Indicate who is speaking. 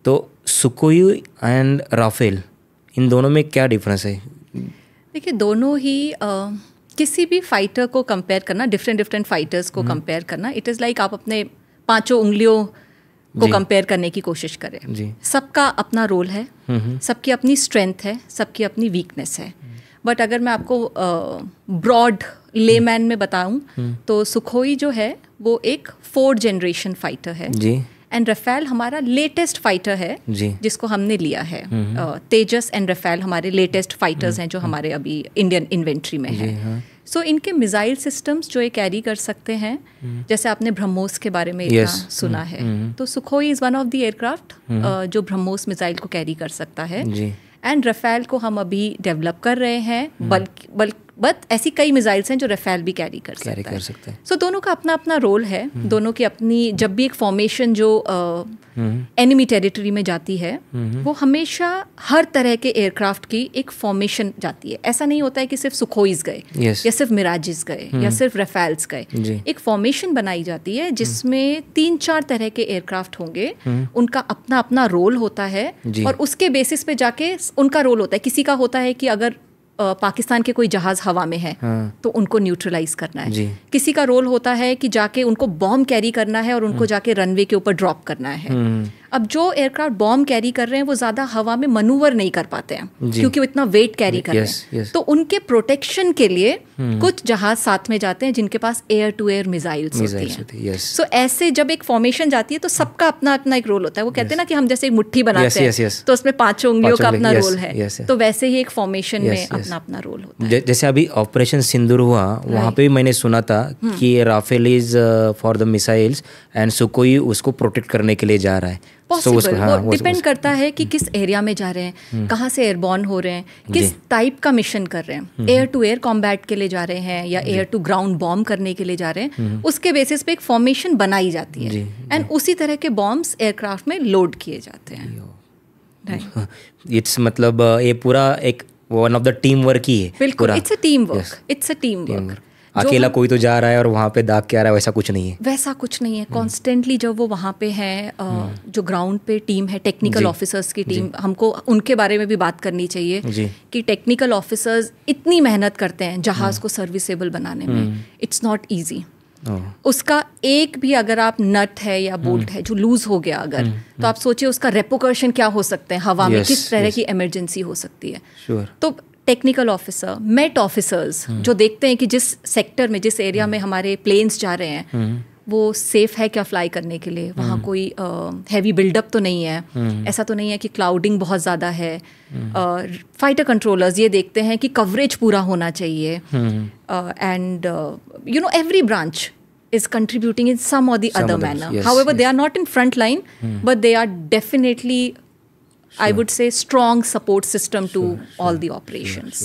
Speaker 1: तो सुकोई and Rafale, इन दोनों में क्या डिफरेंस है?
Speaker 2: देखिए, दोनों ही किसी भी फाइटर को कंपेयर करना, डिफरेंट फाइटर्स को कंपेयर करना, इट इज़ लाइक आप अपने 5 उंगलियों को कंपेयर करने की कोशिश करें। सबका अपना रोल है, सबकी अपनी स्ट्रेंथ है, सबकी अपनी वीकनेस है। बट अगर मैं आपको ब्रॉड लेमैन में बताऊं तो सुखोई जो है वो एक 4th जनरेशन फाइटर है जी। एंड रफेल हमारा लेटेस्ट फाइटर है जी, जिसको हमने लिया है। तेजस एंड रफेल हमारे लेटेस्ट फाइटर्स हैं जो हमारे अभी इंडियन इन्वेंट्री में है। सो इनके मिसाइल सिस्टम्स जो ये कैरी कर सकते हैं, जैसे आपने ब्रह्मोस के बारे में इतना सुना है, तो Sukhoi is one of the aircraft जो ब्रह्मोस मिसाइल को कैरी कर सकता है। एंड रफेल को हम अभी डेवलप कर रहे हैं, बट ऐसी कई मिसाइल्स हैं जो रफेल भी कैरी कर सकता है। सो दोनों का अपना अपना रोल है, दोनों की अपनी, जब भी एक फॉर्मेशन जो एनिमी टेरिटरी में जाती है वो हमेशा हर तरह के एयरक्राफ्ट की एक फॉर्मेशन जाती है। ऐसा नहीं होता है कि सिर्फ सुखोईज गए या सिर्फ मिराजेस गए या सिर्फ रफेल्स गए। एक फॉर्मेशन बनाई जाती है जिसमें 3-4 तरह के एयरक्राफ्ट होंगे, उनका अपना अपना रोल होता है और उसके बेसिस पे जाके उनका रोल होता है। किसी का होता है कि अगर पाकिस्तान के कोई जहाज हवा में है तो उनको न्यूट्रलाइज करना है। किसी का रोल होता है कि जाके उनको बॉम्ब कैरी करना है और उनको जाके रनवे के ऊपर ड्रॉप करना है। अब जो एयरक्राफ्ट बॉम्ब कैरी कर रहे हैं वो ज़्यादा हवा में मनूवर नहीं कर पाते हैं क्योंकि वो इतना वेट कैरी कर रहे हैं। तो उनके प्रोटेक्शन के लिए कुछ जहाज साथ में जाते हैं जिनके पास एयर टू एयर मिसाइल्स होती हैं। सो ऐसे जब एक फॉर्मेशन जाती है तो सबका अपना अपना एक रोल होता है। वो कहते हैं ना कि हम जैसे एक मुट्ठी बनाते हैं तो उसमें 5 उंगलियों का अपना रोल है, तो वैसे ही एक फॉर्मेशन में अपना अपना रोल होता है।
Speaker 1: जैसे अभी ऑपरेशन सिंदूर हुआ, वहाँ पे भी मैंने सुना था कि Rafale is for the missiles and Sukhoi उसको प्रोटेक्ट करने के लिए जा रहा है।
Speaker 2: पॉसिबल, वो डिपेंड करता है कि किस एरिया में जा रहे हैं, कहाँ से एयरबॉर्न हो रहे हैं, किस टाइप का मिशन कर रहे हैं। एयर टू एयर कॉम्बैट के लिए जा रहे हैं या एयर टू ग्राउंड बॉम्ब करने के लिए जा रहे हैं, उसके बेसिस पे एक फॉर्मेशन बनाई जाती है एंड उसी तरह के बॉम्ब्स एयरक्राफ्ट में लोड किए जाते हैं।
Speaker 1: इट्स मतलब ये पूरा एक one of the team work ही है।
Speaker 2: बिल्कुल, it's a team work, it's a team work.
Speaker 1: अकेला कोई तो जा रहा है और वहाँ पे दाग के आ रहा है, वैसा कुछ नहीं है।
Speaker 2: वैसा कुछ नहीं है। कॉन्स्टेंटली जब वो वहाँ पे हैं, जो ग्राउंड पे टीम है, टेक्निकल ऑफिसर्स की टीम, हमको उनके बारे में भी बात करनी चाहिए कि टेक्निकल ऑफिसर्स इतनी मेहनत करते हैं जहाज़ को सर्विसेबल बनाने में। It's not easy. उसका एक भी अगर आप नट है या बोल्ट है जो लूज हो गया अगर, तो आप सोचिए उसका रेपोकर्शन क्या हो सकते हैं हवा में, किस तरह की इमरजेंसी हो सकती है। तो टेक्निकल ऑफिसर, मेट ऑफिसर्स जो देखते हैं कि जिस सेक्टर में, जिस एरिया में हमारे प्लेन्स जा रहे हैं वो सेफ है क्या फ्लाई करने के लिए, वहाँ कोई हैवी बिल्डअप तो नहीं है, ऐसा तो नहीं है कि क्लाउडिंग बहुत ज़्यादा है। फाइटर कंट्रोलर्स ये देखते हैं कि कवरेज पूरा होना चाहिए and you know every branch is contributing in some or the other manner. However, they are not in front line, but they are definitely, I would say, strong support system to all the operations.